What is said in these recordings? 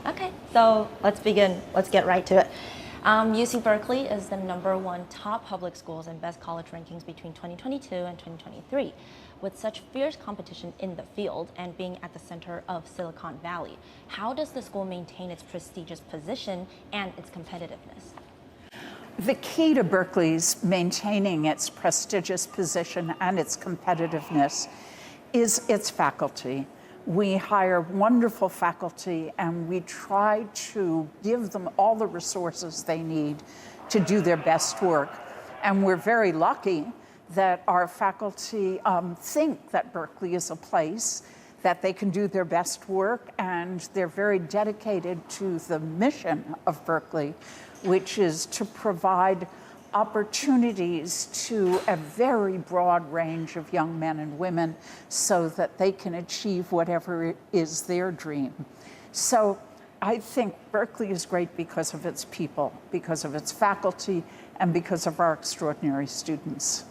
Okay, so let's begin. Let's get right to it. UC Berkeley is the #1 top public schools and best college rankings between 2022 and 2023. With such fierce competition in the field and being at the center of Silicon Valley, how does the school maintain its prestigious position and its competitiveness? The key to Berkeley's maintaining its prestigious position and its competitiveness is its faculty. We hire wonderful faculty and we try to give them all the resources they need to do their best work. And we're very lucky that our faculty think that Berkeley is a place that they can do their best work, and they're very dedicated to the mission of Berkeley, which is to provide opportunities to a very broad range of young men and women so that they can achieve whatever is their dream. So I think Berkeley is great because of its people, because of its faculty, and because of our extraordinary students.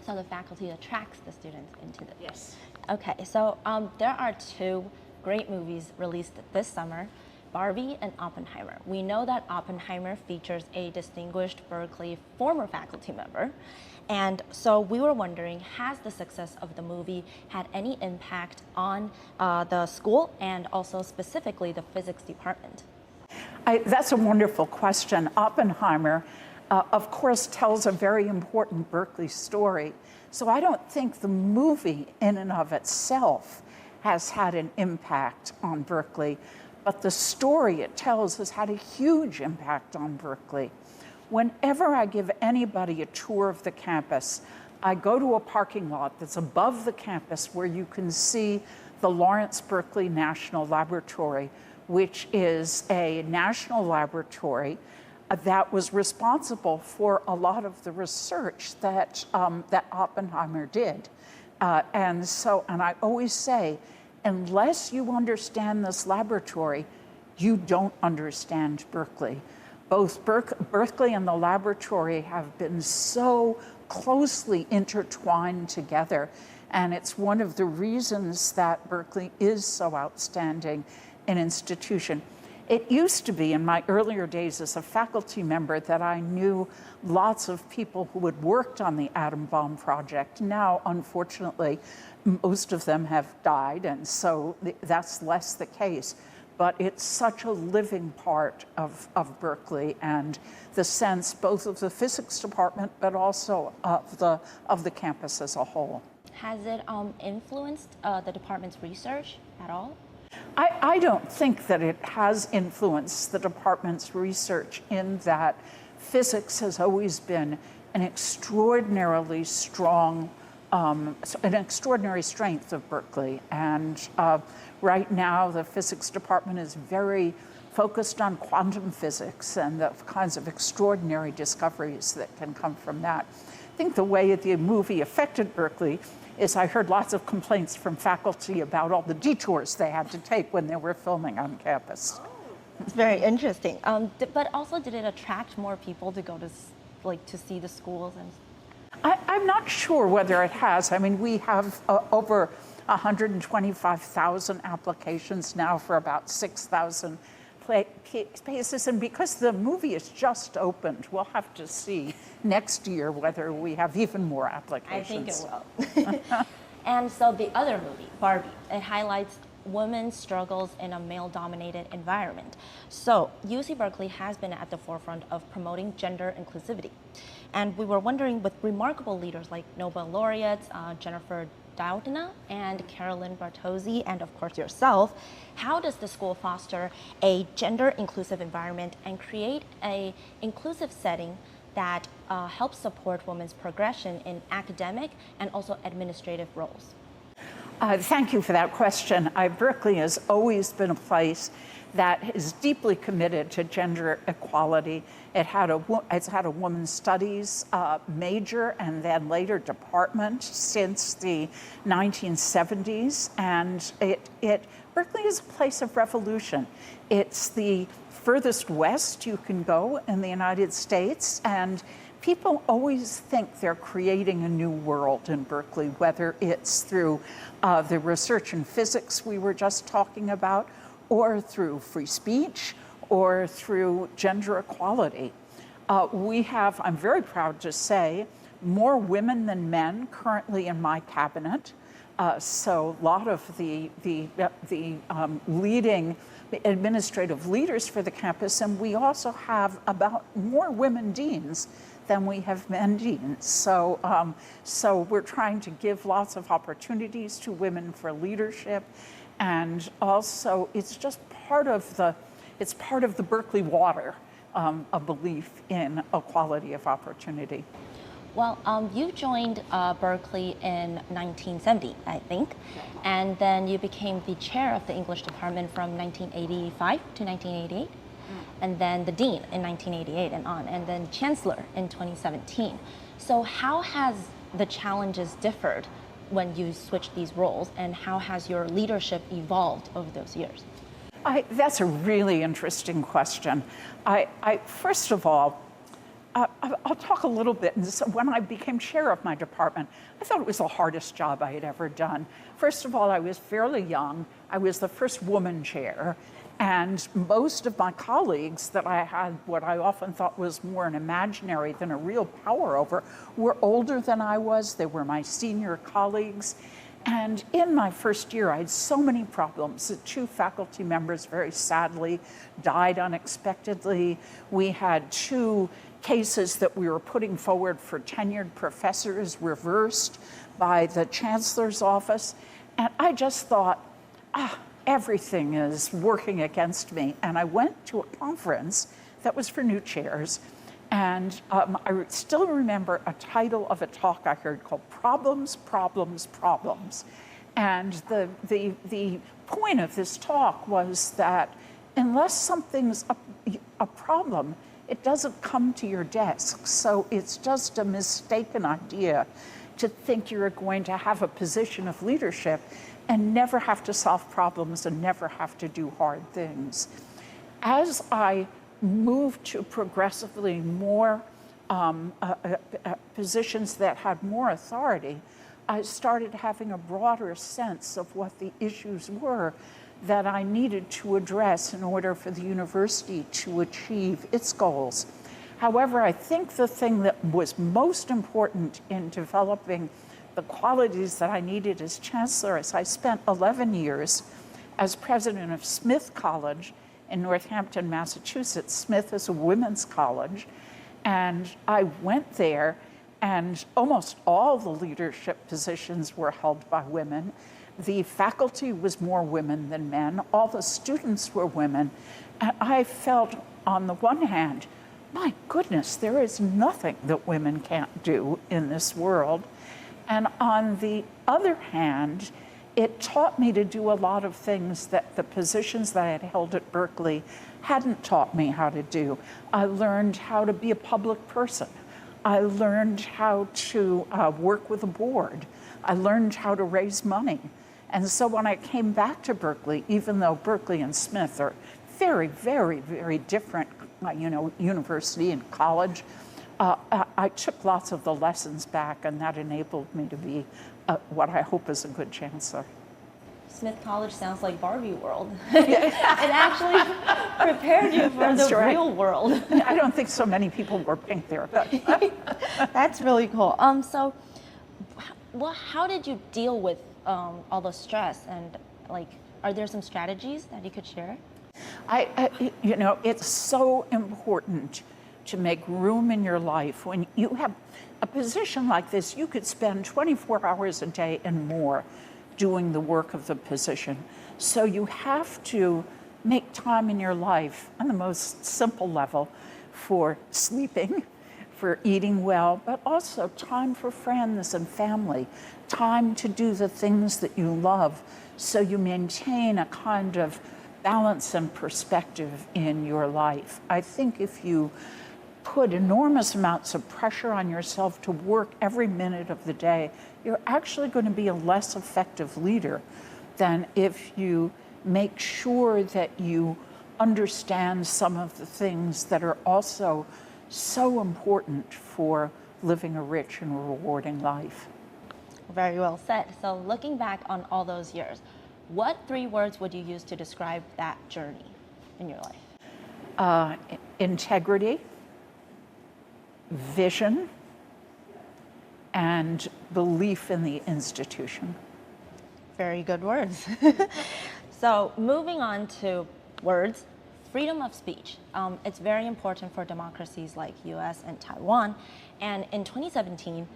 So the faculty attracts the students into the... Yes. Okay, so there are two great movies released this summer, Barbie and Oppenheimer. We know that Oppenheimer features a distinguished Berkeley former faculty member. And so we were wondering, has the success of the movie had any impact on the school and also specifically the physics department? That's a wonderful question. Oppenheimer, of course, tells a very important Berkeley story. So I don't think the movie in and of itself has had an impact on Berkeley, but the story it tells has had a huge impact on Berkeley. Whenever I give anybody a tour of the campus, I go to a parking lot that's above the campus where you can see the Lawrence Berkeley National Laboratory, which is a national laboratory that was responsible for a lot of the research that Oppenheimer did. And I always say, unless you understand this laboratory, you don't understand Berkeley. Both Berkeley and the laboratory have been so closely intertwined together, and it's one of the reasons that Berkeley is so outstanding an institution. It used to be, in my earlier days as a faculty member, that I knew lots of people who had worked on the atom bomb project. Now, unfortunately, most of them have died, and so that's less the case. But it's such a living part of Berkeley, and the sense both of the physics department, but also of the campus as a whole. Has it influenced the department's research at all? I don't think that it has influenced the department's research, in that physics has always been an extraordinarily strong, an extraordinary strength of Berkeley. And right now, the physics department is very focused on quantum physics and the kinds of extraordinary discoveries that can come from that. I think the way the movie affected Berkeley is I heard lots of complaints from faculty about all the detours they had to take when they were filming on campus. It's very interesting. But also, did it attract more people to go to see the schools? And I'm not sure whether it has. I mean, we have over 125,000 applications now for about 6,000 spaces, and because the movie is just opened, we'll have to see next year whether we have even more applications. I think it will. And so the other movie, Barbie, it highlights women's struggles in a male-dominated environment. So UC Berkeley has been at the forefront of promoting gender inclusivity. And we were wondering, with remarkable leaders like Nobel laureates Jennifer Doudna and Carolyn Bartozzi, and of course yourself, how does the school foster a gender-inclusive environment and create an inclusive setting that helps support women's progression in academic and also administrative roles? Thank you for that question. Berkeley has always been a place that is deeply committed to gender equality. It's had a women's studies major and then later department since the 1970s, and Berkeley is a place of revolution. It's the furthest west you can go in the United States, and people always think they're creating a new world in Berkeley, whether it's through the research in physics we were just talking about, or through free speech, or through gender equality. We have, I'm very proud to say, more women than men currently in my cabinet. So a lot of the leading administrative leaders for the campus, and we also have about more women deans than we have men deans. So we're trying to give lots of opportunities to women for leadership, and also it's just part of the Berkeley water, a belief in equality of opportunity. Well, you joined Berkeley in 1970, I think, and then you became the chair of the English department from 1985 to 1988, and then the dean in 1988 and on, and then chancellor in 2017. So how has the challenges differed when you switched these roles, and how has your leadership evolved over those years? That's a really interesting question. First of all, I'll talk a little bit. So when I became chair of my department, I thought it was the hardest job I had ever done. First of all, I was fairly young. I was the first woman chair. And most of my colleagues that I had what I often thought was more an imaginary than a real power over were older than I was. They were my senior colleagues. And in my first year, I had so many problems. The 2 faculty members, very sadly, died unexpectedly. We had 2 cases that we were putting forward for tenured professors reversed by the chancellor's office. And I just thought, everything is working against me. And I went to a conference that was for new chairs. And I still remember a title of a talk I heard called Problems, Problems, Problems. And the point of this talk was that unless something's a problem, it doesn't come to your desk. So it's just a mistaken idea to think you're going to have a position of leadership and never have to solve problems and never have to do hard things. As I moved to progressively more positions that had more authority, I started having a broader sense of what the issues were that I needed to address in order for the university to achieve its goals. However, I think the thing that was most important in developing the qualities that I needed as chancellor is I spent 11 years as president of Smith College in Northampton, Massachusetts. Smith is a women's college, and I went there, and almost all the leadership positions were held by women. The faculty was more women than men. All the students were women. And I felt, on the one hand, my goodness, there is nothing that women can't do in this world. And on the other hand, it taught me to do a lot of things that the positions that I had held at Berkeley hadn't taught me how to do. I learned how to be a public person. I learned how to work with a board. I learned how to raise money. And so when I came back to Berkeley, even though Berkeley and Smith are very, very, very different, university and college, I took lots of the lessons back, and that enabled me to be what I hope is a good chancellor. Smith College sounds like Barbie world. It actually prepared you for the real world. I don't think so many people wore pink there. That's really cool. So, how did you deal with all the stress, and are there some strategies that you could share? It's so important to make room in your life. When you have a position like this, you could spend 24 hours a day and more doing the work of the position. So you have to make time in your life on the most simple level for sleeping, for eating well, but also time for friends and family, time to do the things that you love, so you maintain a kind of balance and perspective in your life. I think if you put enormous amounts of pressure on yourself to work every minute of the day, you're actually going to be a less effective leader than if you make sure that you understand some of the things that are also so important for living a rich and rewarding life. Very well said. So looking back on all those years, What 3 words would you use to describe that journey in your life? Integrity, vision, and belief in the institution. Very good words. So moving on to words, freedom of speech. It's very important for democracies like US and Taiwan. And in 2017,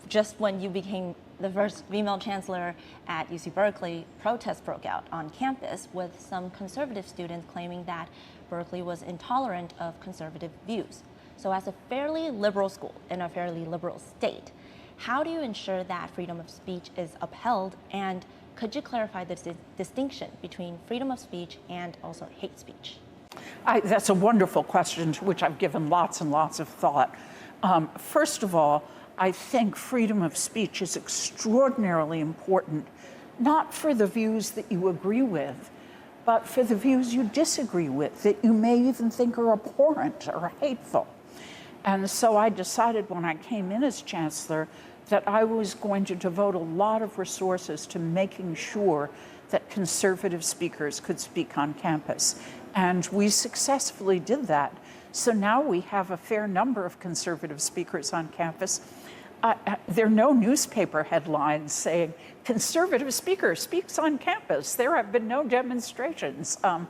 just when you became the first female chancellor at UC Berkeley, protests broke out on campus with some conservative students claiming that Berkeley was intolerant of conservative views. So as a fairly liberal school in a fairly liberal state, how do you ensure that freedom of speech is upheld? And could you clarify the distinction between freedom of speech and also hate speech? That's a wonderful question to which I've given lots and lots of thought. First of all, I think freedom of speech is extraordinarily important, not for the views that you agree with, but for the views you disagree with, that you may even think are abhorrent or hateful. And so I decided when I came in as chancellor that I was going to devote a lot of resources to making sure that conservative speakers could speak on campus. And we successfully did that. So now we have a fair number of conservative speakers on campus. There are no newspaper headlines saying, conservative speaker speaks on campus. There have been no demonstrations. In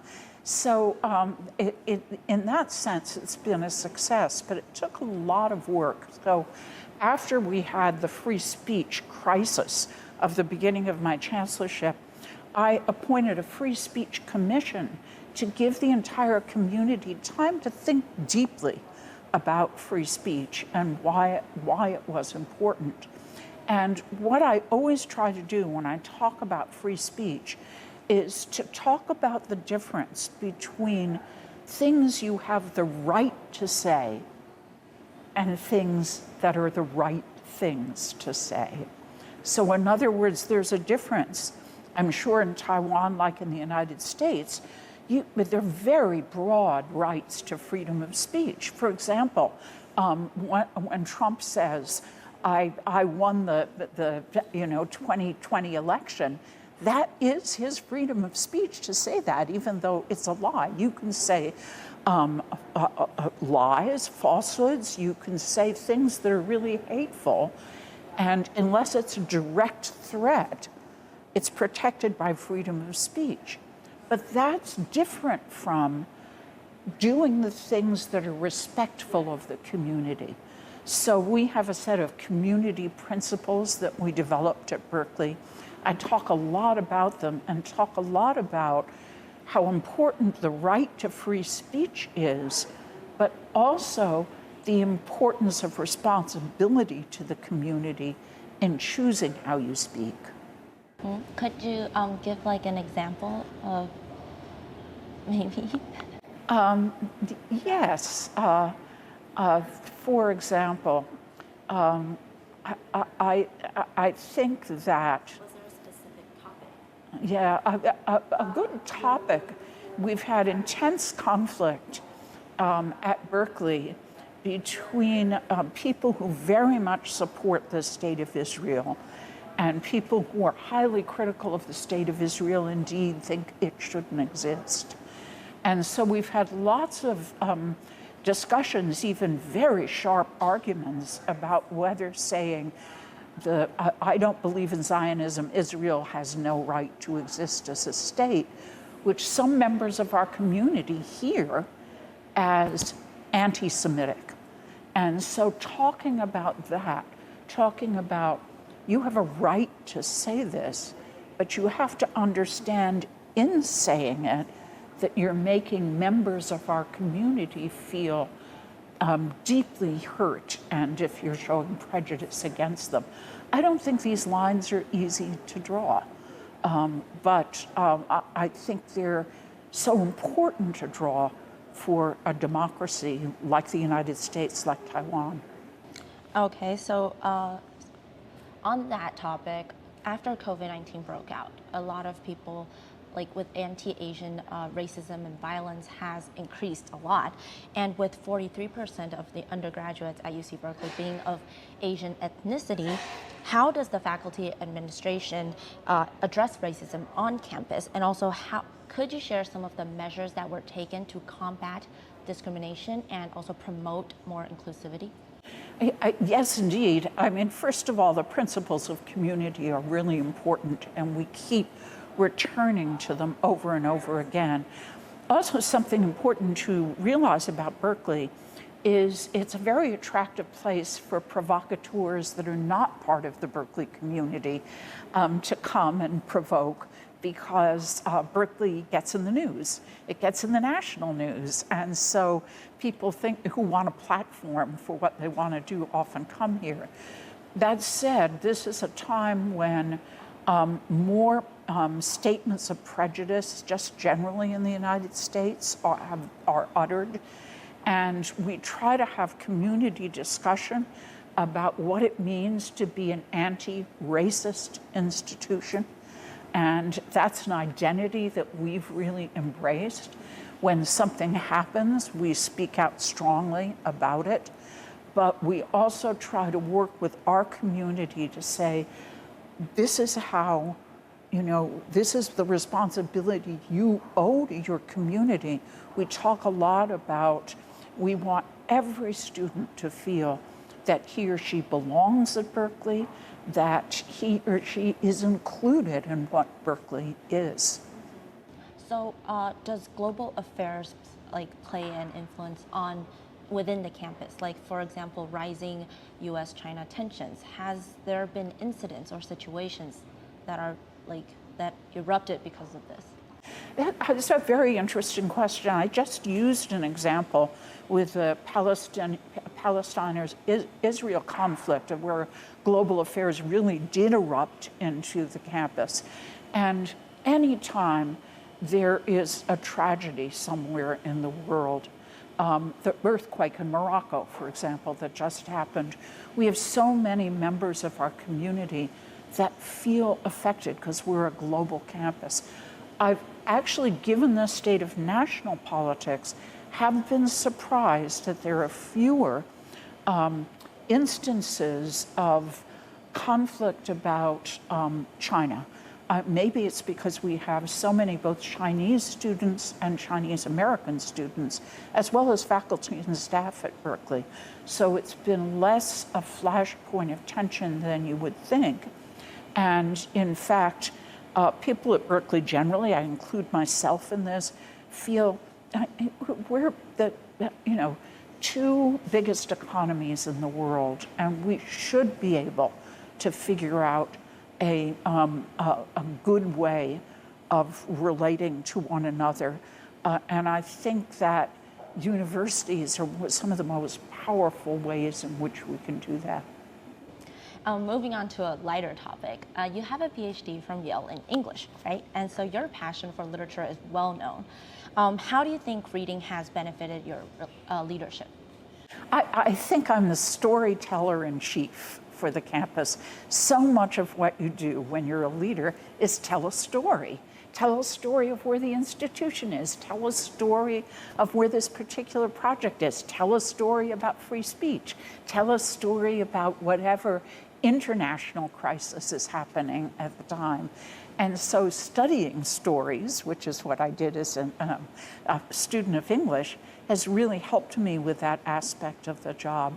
that sense, it's been a success, but it took a lot of work. So after we had the free speech crisis of the beginning of my chancellorship, I appointed a free speech commission to give the entire community time to think deeply about free speech and why it was important. And what I always try to do when I talk about free speech is to talk about the difference between things you have the right to say and things that are the right things to say. So in other words, there's a difference. I'm sure in Taiwan, like in the United States, there are very broad rights to freedom of speech. For example, when Trump says, I won the 2020 election, that is his freedom of speech to say that, even though it's a lie. You can say lies, falsehoods, you can say things that are really hateful, and unless it's a direct threat, it's protected by freedom of speech. But that's different from doing the things that are respectful of the community. So we have a set of community principles that we developed at Berkeley. I talk a lot about them and talk a lot about how important the right to free speech is, but also the importance of responsibility to the community in choosing how you speak. Could you give like an example of maybe? Yes. For example, I think that. Was there a specific topic? Yeah, a good topic. We've had intense conflict at Berkeley between people who very much support the state of Israel and people who are highly critical of the state of Israel, indeed think it shouldn't exist. And so we've had lots of discussions, even very sharp arguments about whether saying I don't believe in Zionism, Israel has no right to exist as a state, which some members of our community hear as anti-Semitic. And so talking about that, talking about you have a right to say this, but you have to understand in saying it that you're making members of our community feel deeply hurt, and if you're showing prejudice against them. I don't think these lines are easy to draw, but I think they're so important to draw for a democracy like the United States, like Taiwan. Okay, so on that topic, after COVID-19 broke out, a lot of people like with anti-Asian racism and violence has increased a lot. And with 43% of the undergraduates at UC Berkeley being of Asian ethnicity, how does the faculty administration address racism on campus? And also, how could you share some of the measures that were taken to combat discrimination and also promote more inclusivity? Yes, indeed. I mean, first of all, the principles of community are really important, and we keep returning to them over and over again. Also, something important to realize about Berkeley is it's a very attractive place for provocateurs that are not part of the Berkeley community to come and provoke, because Berkeley gets in the news. It gets in the national news. And so people who want a platform for what they want to do often come here. That said, this is a time when more statements of prejudice just generally in the United States are uttered. And we try to have community discussion about what it means to be an anti-racist institution. And that's an identity that we've really embraced. When something happens, we speak out strongly about it. But we also try to work with our community to say, this is how, this is the responsibility you owe to your community. We talk a lot about, we want every student to feel that he or she belongs at Berkeley, that he or she is included in what Berkeley is. So does global affairs play an influence on within the campus? Like, for example, rising US-China tensions. Has there been incidents or situations that are that erupted because of this? That's a very interesting question. I just used an example with the Palestine-Israel conflict, of where global affairs really did erupt into the campus. And anytime there is a tragedy somewhere in the world, the earthquake in Morocco, for example, that just happened, we have so many members of our community that feel affected because we're a global campus. I've actually, given the state of national politics, have been surprised that there are fewer instances of conflict about China. Maybe it's because we have so many both Chinese students and Chinese American students, as well as faculty and staff at Berkeley. So it's been less a flashpoint of tension than you would think. And in fact, people at Berkeley generally, I include myself in this, feel we're the two biggest economies in the world, and we should be able to figure out a good way of relating to one another. And I think that universities are some of the most powerful ways in which we can do that. Moving on to a lighter topic, you have a PhD from Yale in English, right? And so your passion for literature is well known. How do you think reading has benefited your leadership? I think I'm the storyteller in chief for the campus. So much of what you do when you're a leader is tell a story. Tell a story of where the institution is. Tell a story of where this particular project is. Tell a story about free speech. Tell a story about whatever international crisis is happening at the time. And so studying stories, which is what I did as a student of English, has really helped me with that aspect of the job.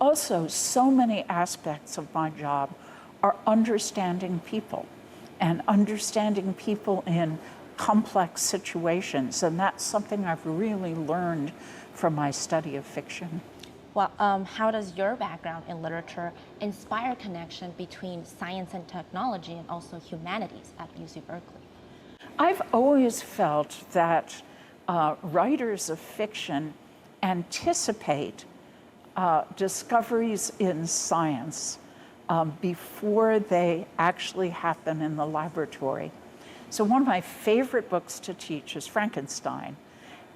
Also, so many aspects of my job are understanding people and understanding people in complex situations. And that's something I've really learned from my study of fiction. Well, how does your background in literature inspire connection between science and technology and also humanities at UC Berkeley? I've always felt that writers of fiction anticipate discoveries in science before they actually happen in the laboratory. So one of my favorite books to teach is Frankenstein.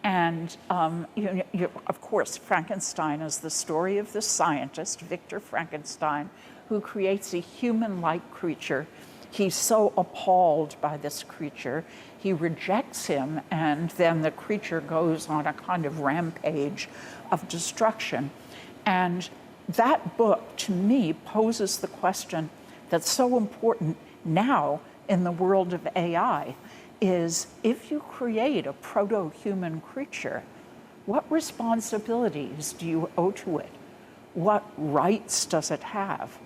And of course, Frankenstein is the story of the scientist, Victor Frankenstein, who creates a human-like creature. he's so appalled by this creature, he rejects him, and then the creature goes on a kind of rampage of destruction. And that book, to me, poses the question that's so important now in the world of AI, is if you create a proto-human creature, what responsibilities do you owe to it? What rights does it have?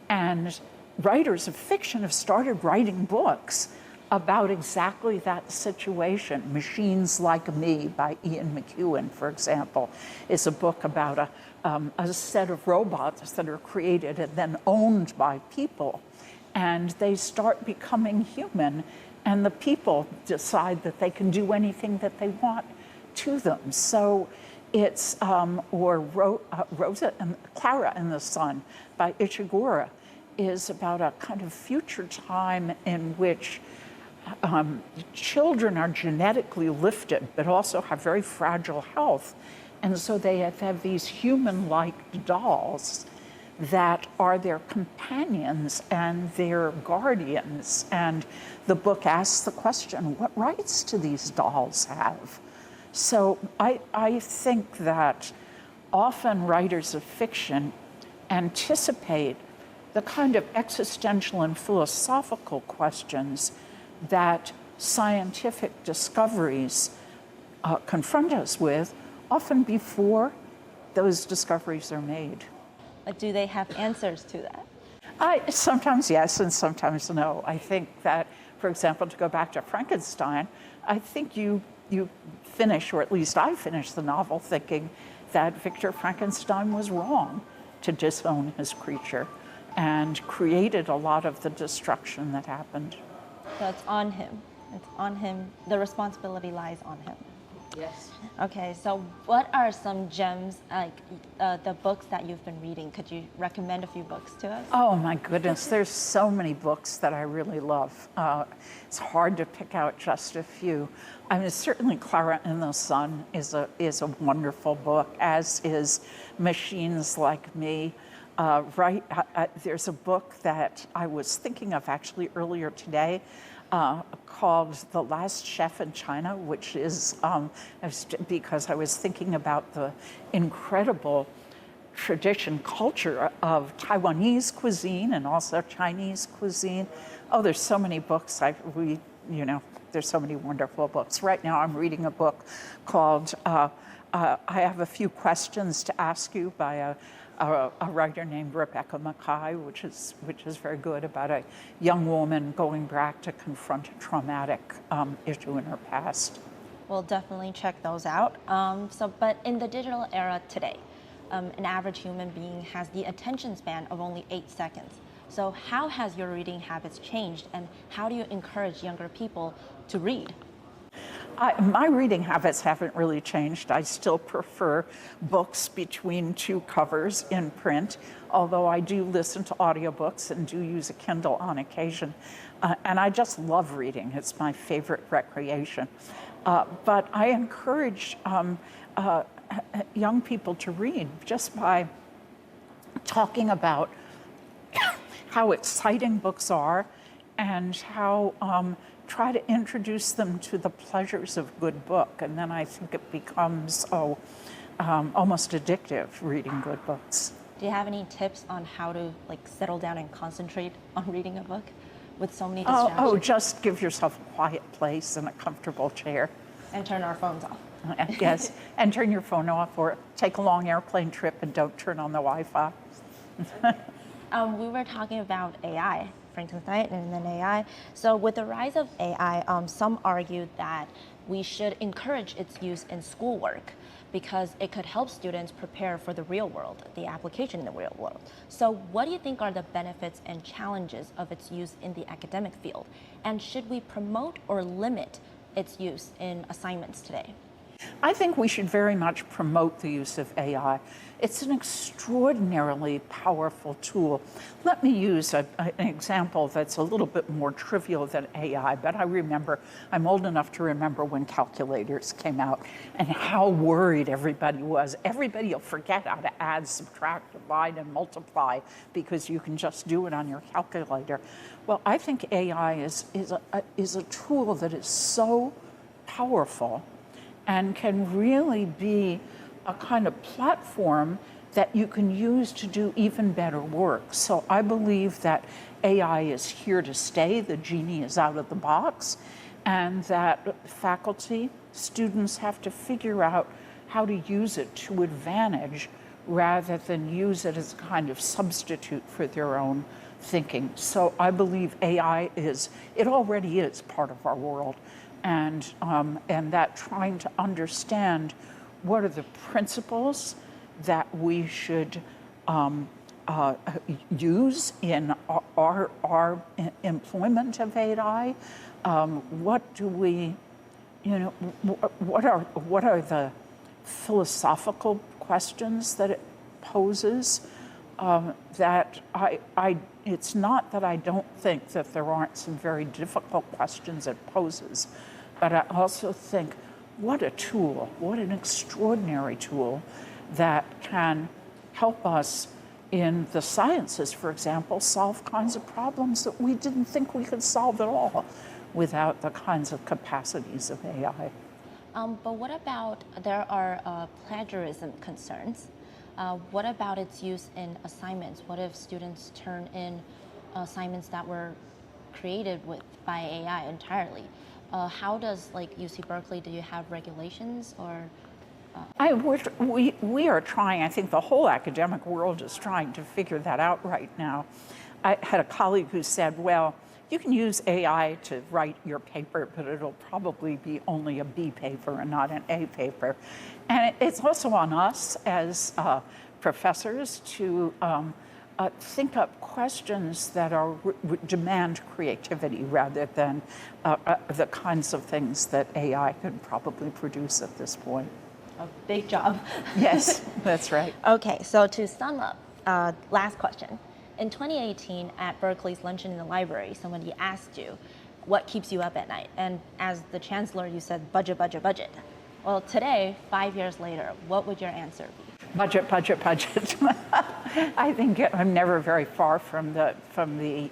And writers of fiction have started writing books about exactly that situation. Machines Like Me by Ian McEwan, for example, is a book about a set of robots that are created and then owned by people. And they start becoming human, and the people decide that they can do anything that they want to them. So it's, Rosa and Clara and the Sun by Ishiguro is about a kind of future time in which children are genetically lifted, but also have very fragile health. And so they have these human-like dolls that are their companions and their guardians. And the book asks the question, what rights do these dolls have? So I think that often writers of fiction anticipate the kind of existential and philosophical questions that scientific discoveries confront us with, often before those discoveries are made. But do they have answers to that? Sometimes yes, and sometimes no. I think that, for example, to go back to Frankenstein, I think you finish, or at least I finished the novel thinking that Victor Frankenstein was wrong to disown his creature and created a lot of the destruction that happened. So it's on him. It's on him. The responsibility lies on him. Yes. Okay, so what are some gems, like the books that you've been reading? Could you recommend a few books to us? Oh my goodness, there's so many books that I really love. It's hard to pick out just a few. I mean, certainly Clara and the Sun is a wonderful book, as is Machines Like Me. There's a book that I was thinking of actually earlier today called The Last Chef in China, which is because I was thinking about the incredible tradition, culture of Taiwanese cuisine and also Chinese cuisine. Oh, there's so many books. There's so many wonderful books. Right now I'm reading a book called I Have a Few Questions to Ask You by a writer named Rebecca Mackay, which is very good, about a young woman going back to confront a traumatic issue in her past. We'll definitely check those out. But in the digital era today, an average human being has the attention span of only 8 seconds. So how has your reading habits changed, and how do you encourage younger people to read? My reading habits haven't really changed. I still prefer books between 2 covers in print, although I do listen to audiobooks and do use a Kindle on occasion. And I just love reading. It's my favorite recreation. But I encourage young people to read just by talking about how exciting books are and how try to introduce them to the pleasures of good book. And then I think it becomes almost addictive, reading good books. Do you have any tips on how to settle down and concentrate on reading a book with so many distractions? Just give yourself a quiet place and a comfortable chair. And turn our phones off. Yes, and turn your phone off, or take a long airplane trip and don't turn on the Wi-Fi. We were talking about AI, Frankenstein and then AI. So with the rise of AI, some argued that we should encourage its use in schoolwork because it could help students prepare for the real world, the application in the real world. So what do you think are the benefits and challenges of its use in the academic field? And should we promote or limit its use in assignments today? I think we should very much promote the use of AI. It's an extraordinarily powerful tool. Let me use an example that's a little bit more trivial than AI, but I'm old enough to remember when calculators came out and how worried everybody was. Everybody will forget how to add, subtract, divide, and multiply because you can just do it on your calculator. Well, I think AI is a tool that is so powerful and can really be a kind of platform that you can use to do even better work. So I believe that AI is here to stay, the genie is out of the box, and that faculty, students have to figure out how to use it to advantage rather than use it as a kind of substitute for their own thinking. So I believe AI it already is part of our world, and that trying to understand what are the principles that we should use in our employment of AI? What do we, what are the philosophical questions that it poses? That it's not that I don't think that there aren't some very difficult questions it poses, but I also think what a tool, what an extraordinary tool that can help us in the sciences, for example, solve kinds of problems that we didn't think we could solve at all without the kinds of capacities of AI. But what about, there are plagiarism concerns. What about its use in assignments? What if students turn in assignments that were created by AI entirely? How does, like, UC Berkeley, do you have regulations or? We are trying, I think the whole academic world is trying to figure that out right now. I had a colleague who said, well, you can use AI to write your paper, but it'll probably be only a B paper and not an A paper. And it's also on us as professors to think up questions that demand creativity rather than the kinds of things that AI could probably produce at this point. A big job. Yes, that's right. Okay, so to sum up, last question. In 2018, at Berkeley's Luncheon in the Library, somebody asked you, what keeps you up at night? And as the chancellor, you said, budget, budget, budget. Well, today, 5 years later, what would your answer be? Budget, budget, budget. I think I'm never very far from the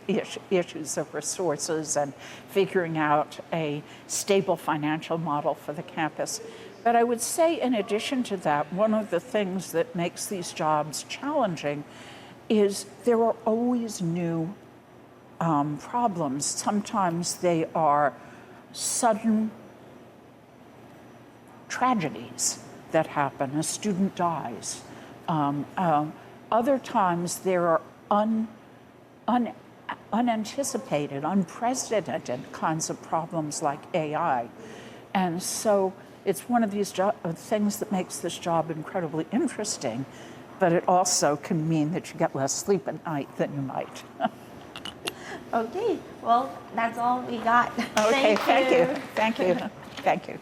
issues of resources and figuring out a stable financial model for the campus. But I would say, in addition to that, one of the things that makes these jobs challenging is there are always new problems. Sometimes they are sudden tragedies that happen. A student dies. Other times there are unanticipated, unprecedented kinds of problems like AI. And so it's one of these things that makes this job incredibly interesting, but it also can mean that you get less sleep at night than you might. Okay, well, that's all we got. Okay, thank you. Thank you. Thank you.